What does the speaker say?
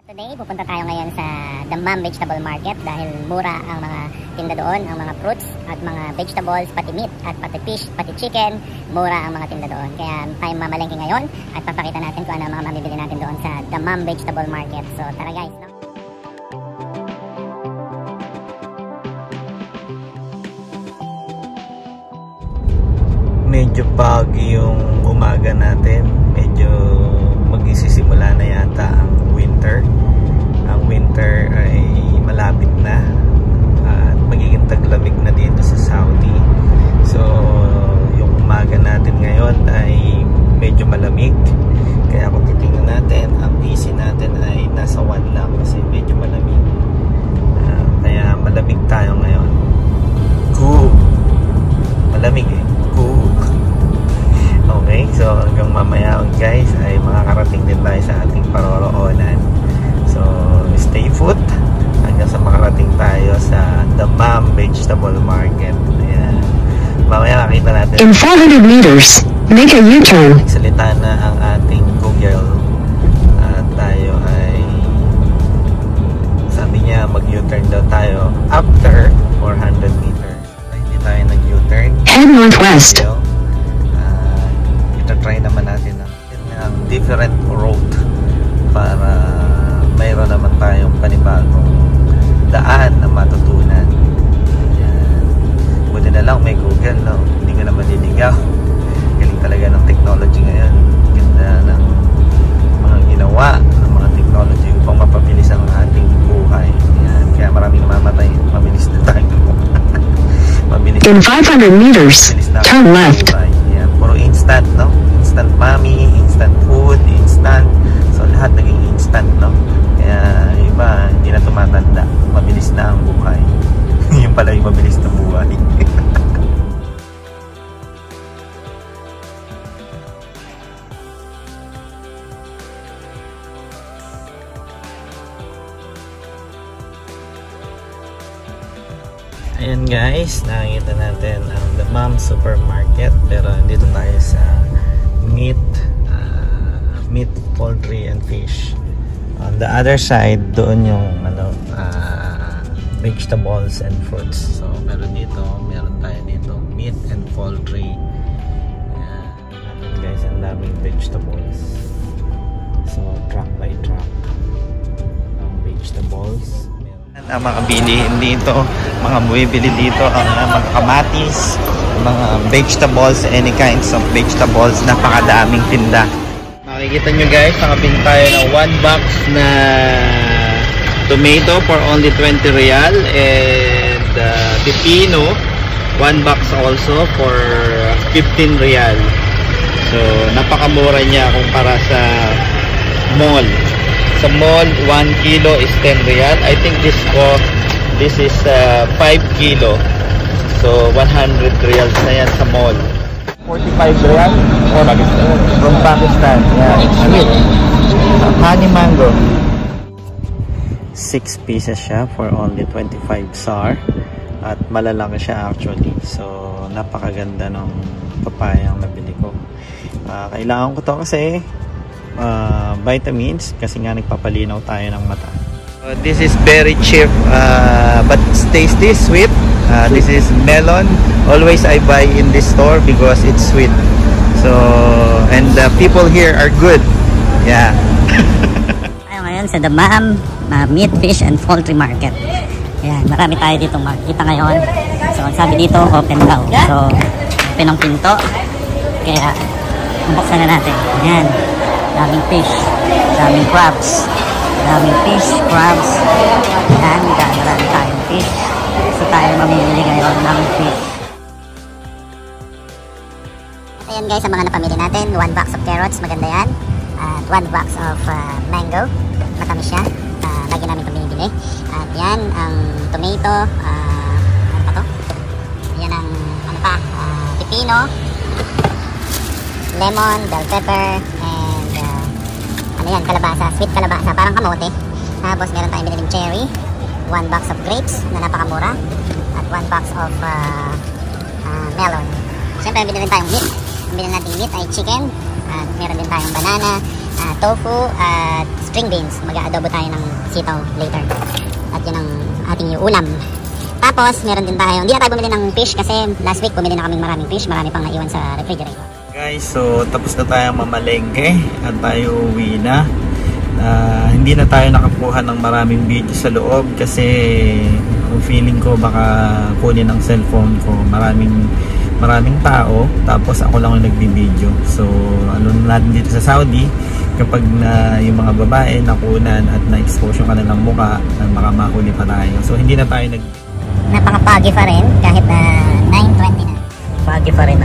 Today, pupunta tayo ngayon sa Dammam Vegetable Market dahil mura ang mga tinda doon, ang mga fruits at mga vegetables, pati meat at pati fish, pati chicken, mura ang mga tinda doon. Kaya tayo mamalengke ngayon at papakita natin kung ano ang mga mamibili natin doon sa Dammam Vegetable Market. So tara guys, no? Medyo foggy yung umaga natin, medyo magsisimula na yata ang winter. Ang winter ay malapit na at magiging taglamig na dito sa Saudi. So yung umaga natin ngayon ay medyo malamig, kaya kung titingnan natin, ang AC natin ay nasa 1 lang kasi medyo malamig. Kaya malamig tayo ngayon. Cool. Malamig eh. Cool. Okay, so hanggang mamaya guys ay makakarating din tayo sa ating paroroonan. So stay put hanggang sa makarating tayo sa Dammam Vegetable Market. Ayan. Mamaya nakita natin. In 400 meters, make a U-turn. Nagsalita na ang ating Google at tayo ay sabi niya mag-U-turn daw tayo after 400 meters. Hindi tayo nag-U-turn. Head northwest. Try naman natin ang different road para mayroon naman tayong panibagong daan na matutunan. Ayan. Buti na lang may Google, no? Hindi ka na maliligaw. Galing talaga ng technology ngayon. Ganda ng mga ginawa ng mga technology upang mapabilis ang ating buhay. Ayan. Kaya maraming namamatay. Mabilis na tayo. Mabilis. In 500 meters, turn left. Ayan. Puro instant, no? Instant mommy, instant food, instant. So lahat naging instant, no? Kaya iba, hindi na tumatanda. Mabilis na ang buhay. Yung pala yung mabilis na buhay. Ayan guys, nakikita natin ang Dammam Supermarket, pero dito tayo sa meat, poultry and fish. On the other side, doon yung vegetables and fruits. So meron tayo dito meat and poultry. Ayan guys, ang daming vegetables. So truck by truck ang vegetables. Ang mga bilihin dito, mga bumibili dito ang mga kamatis, mga vegetables, any kinds of vegetables, napakadaming tinda. Makikita nyo guys, nakabili tayo ng 1 box na tomato for only 20 real and pepino 1 box also for 15 real. So napakamura niya kumpara sa mall. Sa mall, 1 kilo is 10 real. I think this is 5 kilo. So 100 reals na yan sa mall. 45 real from Pakistan. Yeah, honey mango. 6 pieces siya for only 25 SAR. At malalaki siya actually. So napakaganda ng papayang nabili ko. Kailangan ko to kasi vitamins, kasi nga nagpapalinaw tayo ng mata. This is very cheap but tasty, sweet. This is melon. Always I buy in this store because it's sweet. So and the people here are good. Yeah. Tayo ngayon sa Dammam Meat, Fish and Poultry Market. Ayan, marami tayo dito makikita ngayon. So sabi dito open daw. So open ang pinto. Kaya buksan na natin. Ayan. Daming fish, daming crabs, daming fish, crabs. Ayan, marami tayong fish. So tayo mamimili ngayon ng fish. Ayan guys, ang mga napamili natin, 1 box of carrots, maganda yan. At 1 box of mango, matamis siya. Lagi namin ito binibili. At yan, ang tomato, ano pa to? Yan ang, pepino, lemon, bell pepper, and ano yan, kalabasa, sweet kalabasa, parang kamote. Tapos meron tayong biniling cherry, 1 box of grapes na napakamura, at 1 box of melon. Siyempre binili tayong meat. Ang binili nating meat ay chicken, at meron din tayong banana, tofu at string beans. Mag-aadobo tayo ng sitaw later. At yun ang ating ulam. Tapos, meron din tayo, hindi na tayo bumili ng fish kasi last week bumili na kaming maraming fish. Marami pang naiwan sa refrigerator. Guys, so tapos na tayo mamalengke at tayo uwi na. Hindi na tayo nakakuha ng maraming video sa loob kasi feeling ko baka kunin ang cellphone ko. Maraming tao, tapos ako lang yung nagbibideo. So, ano natin dito sa Saudi, kapag na yung mga babae nakunan at na-expose yung kanilang mukha, baka mahuli pa tayo. So, hindi na tayo napaka-pagi pa rin kahit na 9:20 na. Pagi pa rin